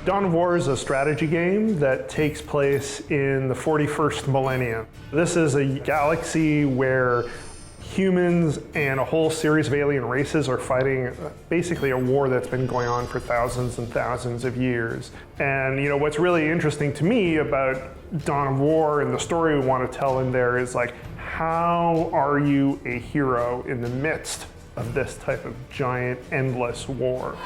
Dawn of War is a strategy game that takes place in the 41st millennium. This is a galaxy where humans and a whole series of alien races are fighting basically a war that's been going on for thousands and thousands of years. And you know, what's really interesting to me about Dawn of War and the story we want to tell in there is like, how are you a hero in the midst of this type of giant, endless war?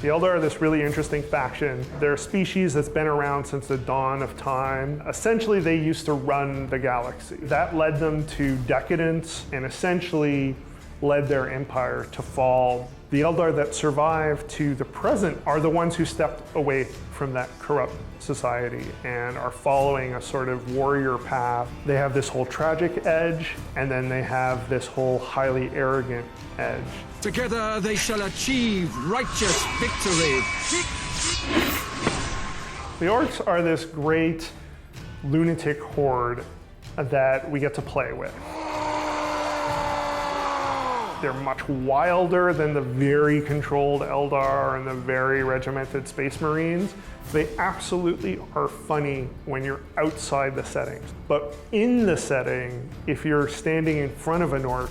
The Eldar are this really interesting faction. They're a species that's been around since the dawn of time. Essentially, they used to run the galaxy. That led them to decadence and essentially led their empire to fall. The Eldar that survive to the present are the ones who stepped away from that corrupt society and are following a sort of warrior path. They have this whole tragic edge, and then they have this whole highly arrogant edge. Together they shall achieve righteous victory. The Orcs are this great lunatic horde that we get to play with. They're much wilder than the very controlled Eldar and the very regimented Space Marines. They absolutely are funny when you're outside the settings. But in the setting, if you're standing in front of an Orc,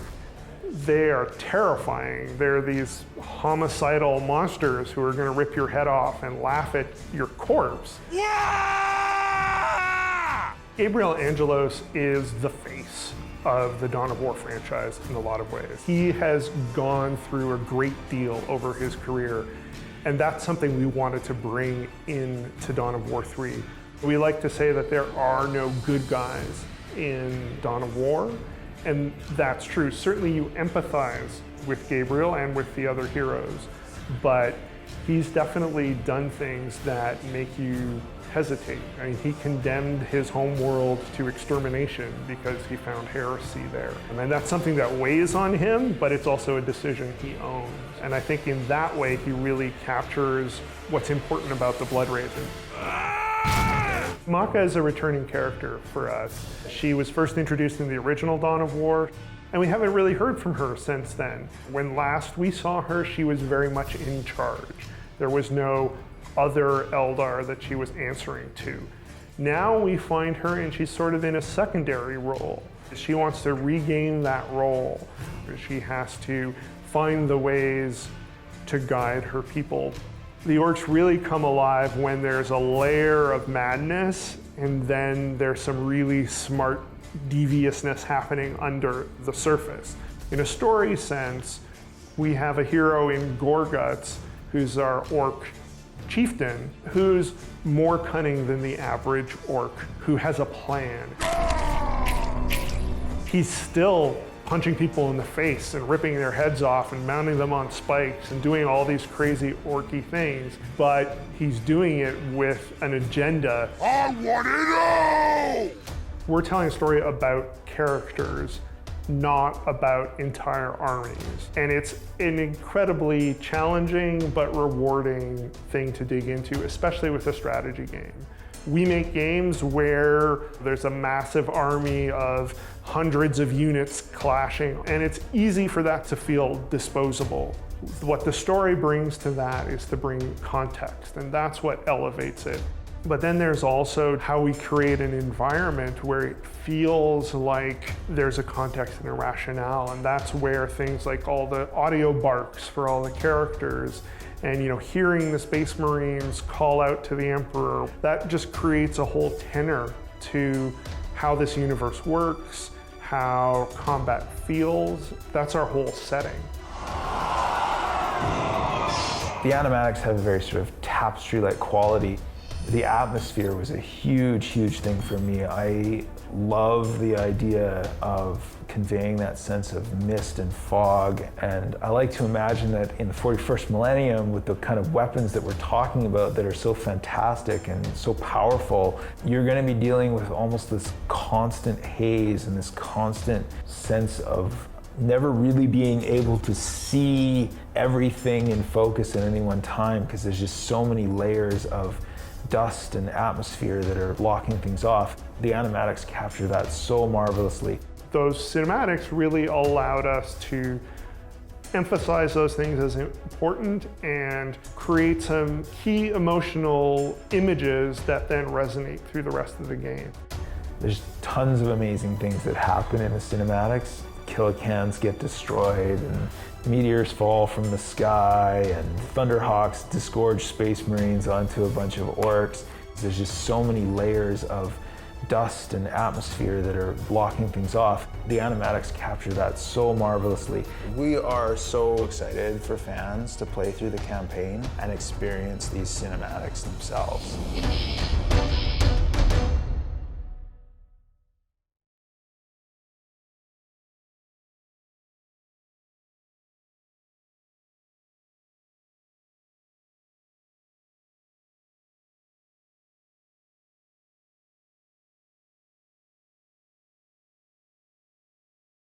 they are terrifying. They're these homicidal monsters who are going to rip your head off and laugh at your corpse. Yeah! Gabriel Angelos is the face of the Dawn of War franchise in a lot of ways. He has gone through a great deal over his career, and that's something we wanted to bring into Dawn of War 3. We like to say that there are no good guys in Dawn of War, and that's true. Certainly you empathize with Gabriel and with the other heroes, but he's definitely done things that make you hesitate. I mean, he condemned his home world to extermination because he found heresy there. And that's something that weighs on him, but it's also a decision he owns. And I think in that way, he really captures what's important about the Blood Raven. Maka is a returning character for us. She was first introduced in the original Dawn of War, and we haven't really heard from her since then. When last we saw her, she was very much in charge. There was no other Eldar that she was answering to. Now we find her and she's sort of in a secondary role. She wants to regain that role. She has to find the ways to guide her people. The Orcs really come alive when there's a layer of madness and then there's some really smart deviousness happening under the surface. In a story sense, we have a hero in Gorguts who's our Orc chieftain, who's more cunning than the average Orc, who has a plan. He's still punching people in the face and ripping their heads off and mounting them on spikes and doing all these crazy orky things, but he's doing it with an agenda. I want to know! We're telling a story about characters, not about entire armies. And it's an incredibly challenging but rewarding thing to dig into, especially with a strategy game. We make games where there's a massive army of hundreds of units clashing, and it's easy for that to feel disposable. What the story brings to that is to bring context, and that's what elevates it. But then there's also how we create an environment where it feels like there's a context and a rationale, and that's where things like all the audio barks for all the characters and hearing the Space Marines call out to the Emperor, that just creates a whole tenor to how this universe works, how combat feels. That's our whole setting. The animatics have a very sort of tapestry-like quality. The atmosphere was a huge, huge thing for me. I love the idea of conveying that sense of mist and fog, and I like to imagine that in the 41st millennium, with the kind of weapons that we're talking about that are so fantastic and so powerful, you're going to be dealing with almost this constant haze and this constant sense of never really being able to see everything in focus at any one time, because there's just so many layers of dust and atmosphere that are blocking things off. The animatics capture that so marvelously. Those cinematics really allowed us to emphasize those things as important and create some key emotional images that then resonate through the rest of the game. There's tons of amazing things that happen in the cinematics. Killicans get destroyed, and meteors fall from the sky, and Thunderhawks disgorge Space Marines onto a bunch of Orcs. There's just so many layers of dust and atmosphere that are blocking things off. The animatics capture that so marvelously. We are so excited for fans to play through the campaign and experience these cinematics themselves.